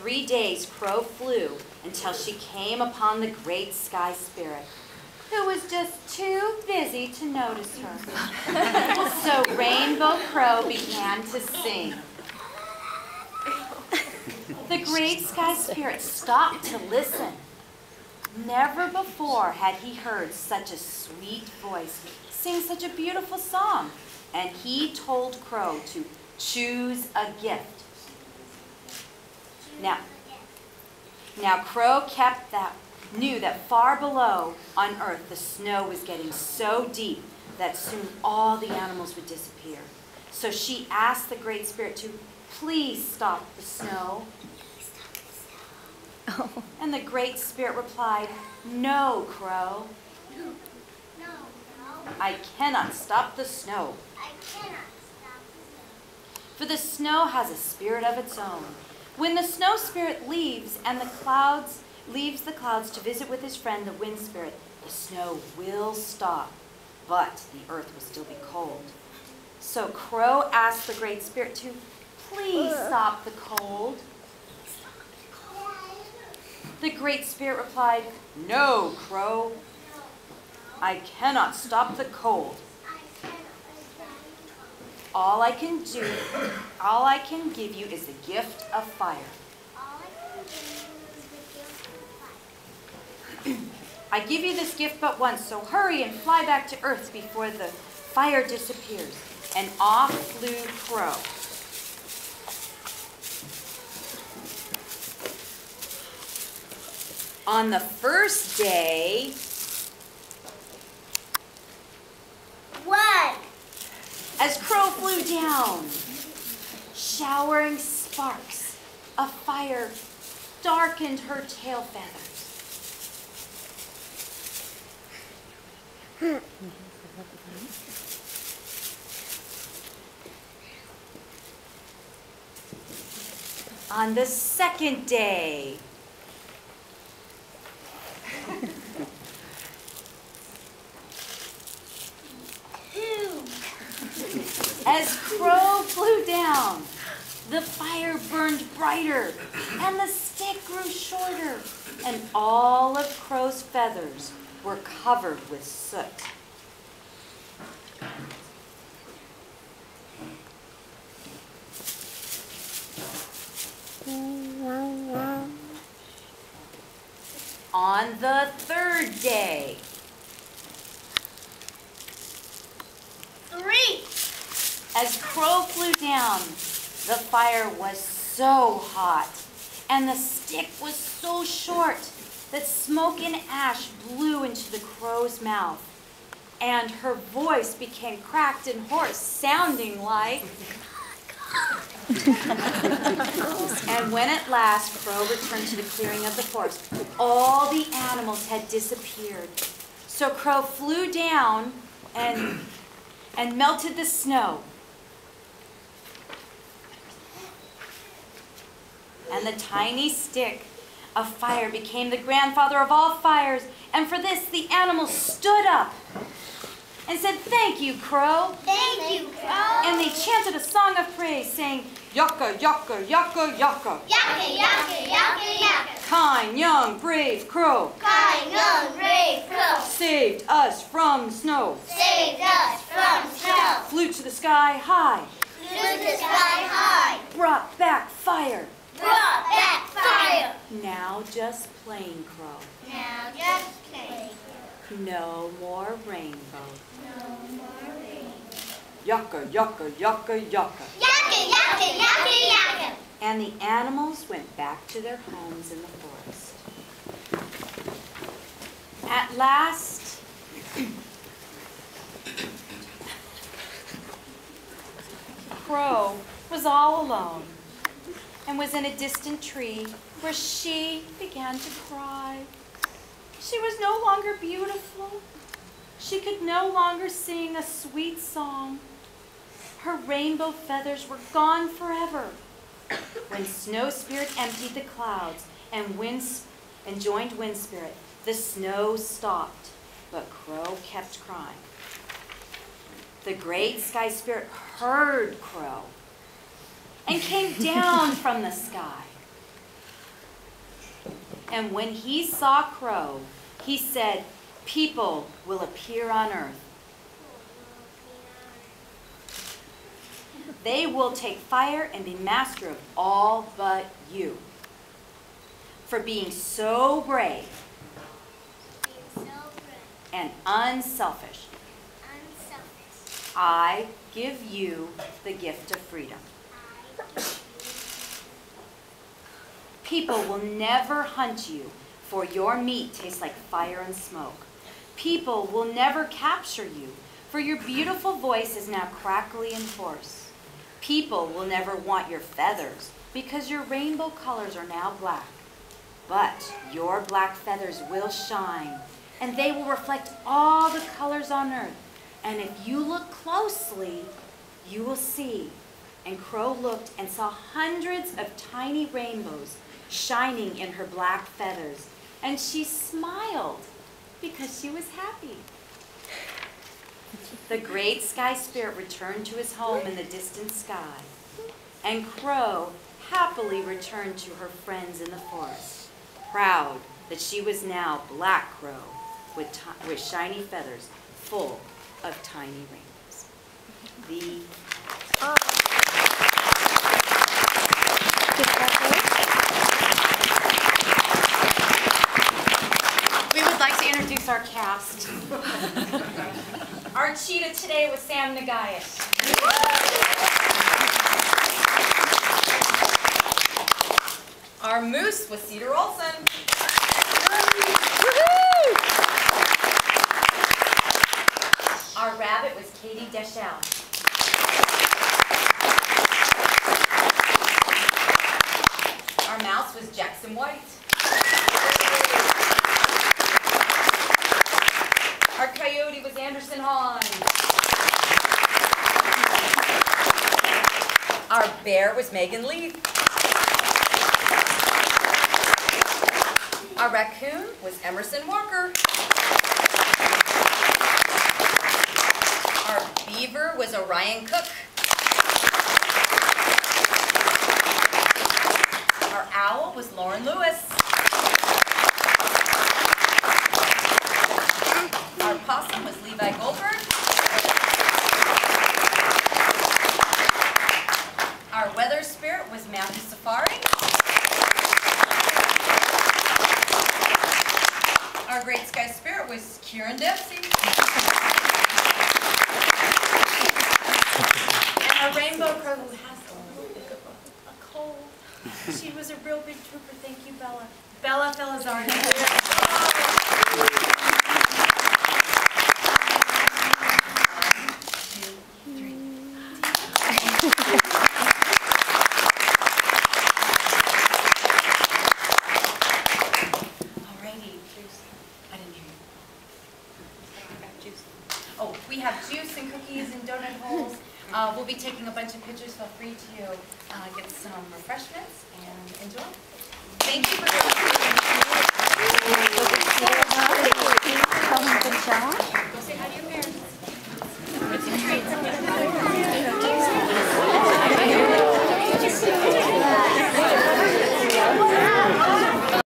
3 days Crow flew until she came upon the great sky spirit, who was just too busy to notice her. So Rainbow Crow began to sing. The great sky spirit stopped to listen. Never before had he heard such a sweet voice sing such a beautiful song, and he told Crow to choose a gift. Now Crow knew that far below on earth the snow was getting so deep that soon all the animals would disappear. So she asked the great spirit to please stop the snow. Oh. And the great spirit replied, "No, Crow. No. I cannot stop the snow. For the snow has a spirit of its own. When the snow spirit leaves the clouds to visit with his friend, the wind spirit, the snow will stop, but the earth will still be cold." So Crow asked the great spirit to please stop the cold. The great spirit replied, "No, Crow. I cannot stop the cold. All I can give you is the gift of fire. I give you this gift but once, so hurry and fly back to earth before the fire disappears." And off flew Crow. On the first day, as Crow flew down, showering sparks of fire darkened her tail feathers. On the second day, as Crow flew down, the fire burned brighter, and the stick grew shorter, and all of Crow's feathers were covered with soot. On the third day, as Crow flew down, the fire was so hot, and the stick was so short that smoke and ash blew into the Crow's mouth, and her voice became cracked and hoarse, sounding like... And when at last Crow returned to the clearing of the forest, all the animals had disappeared. So Crow flew down and melted the snow. And the tiny stick of fire became the grandfather of all fires. And for this, the animals stood up and said, "Thank you, Crow." Thank you, Crow. And they chanted a song of praise, saying, "Yaka, yaka, yaka, yaka. Yaka, yaka, yaka, yaka. Kind, young, brave Crow. Kind, young, brave Crow. Saved us from snow. Saved us from snow. Flew to the sky high. Flew to the sky high. Brought back fire. Brought back fire. Now just plain Crow. Now just plain. No more rainbow. No more rain. Yaka, yaka, yaka, yaka. Yaka, yaka, yaka, yaka. And the animals went back to their homes in the forest. At last, Crow was all alone and was in a distant tree where she began to cry. She was no longer beautiful. She could no longer sing a sweet song. Her rainbow feathers were gone forever. When Snow Spirit emptied the clouds and joined Wind Spirit, the snow stopped, but Crow kept crying. The great Sky Spirit heard Crow and came down from the sky. And when he saw Crow, he said, "People will appear on earth. They will take fire and be master of all but you. For being so brave and unselfish, I give you the gift of freedom. People will never hunt you, for your meat tastes like fire and smoke. People will never capture you, for your beautiful voice is now crackly and hoarse. People will never want your feathers, because your rainbow colors are now black. But your black feathers will shine, and they will reflect all the colors on earth. And if you look closely, you will see." And Crow looked and saw hundreds of tiny rainbows shining in her black feathers. And she smiled because she was happy. The great sky spirit returned to his home in the distant sky. And Crow happily returned to her friends in the forest, proud that she was now Black Crow with shiny feathers full of tiny rainbows. The We would like to introduce our cast. Our cheetah today was Sam Nagayash. Our moose was Cedar Olson. Our rabbit was Katie Deschel. Our mouse was Jackson White. Our coyote was Anderson Hahn. Our bear was Megan Leaf. Our raccoon was Emerson Walker. Our beaver was Orion Cook. Our owl was Lauren Lewis. Our possum was Levi Goldberg. Our weather spirit was Matthew Safari. Our great sky spirit was Kieran Dempsey. And our rainbow crow who has a cold. She was a real big trooper. Thank you, Bella. Bella Felizardo. We have juice and cookies and donut holes. We'll be taking a bunch of pictures. Feel free to get some refreshments and enjoy.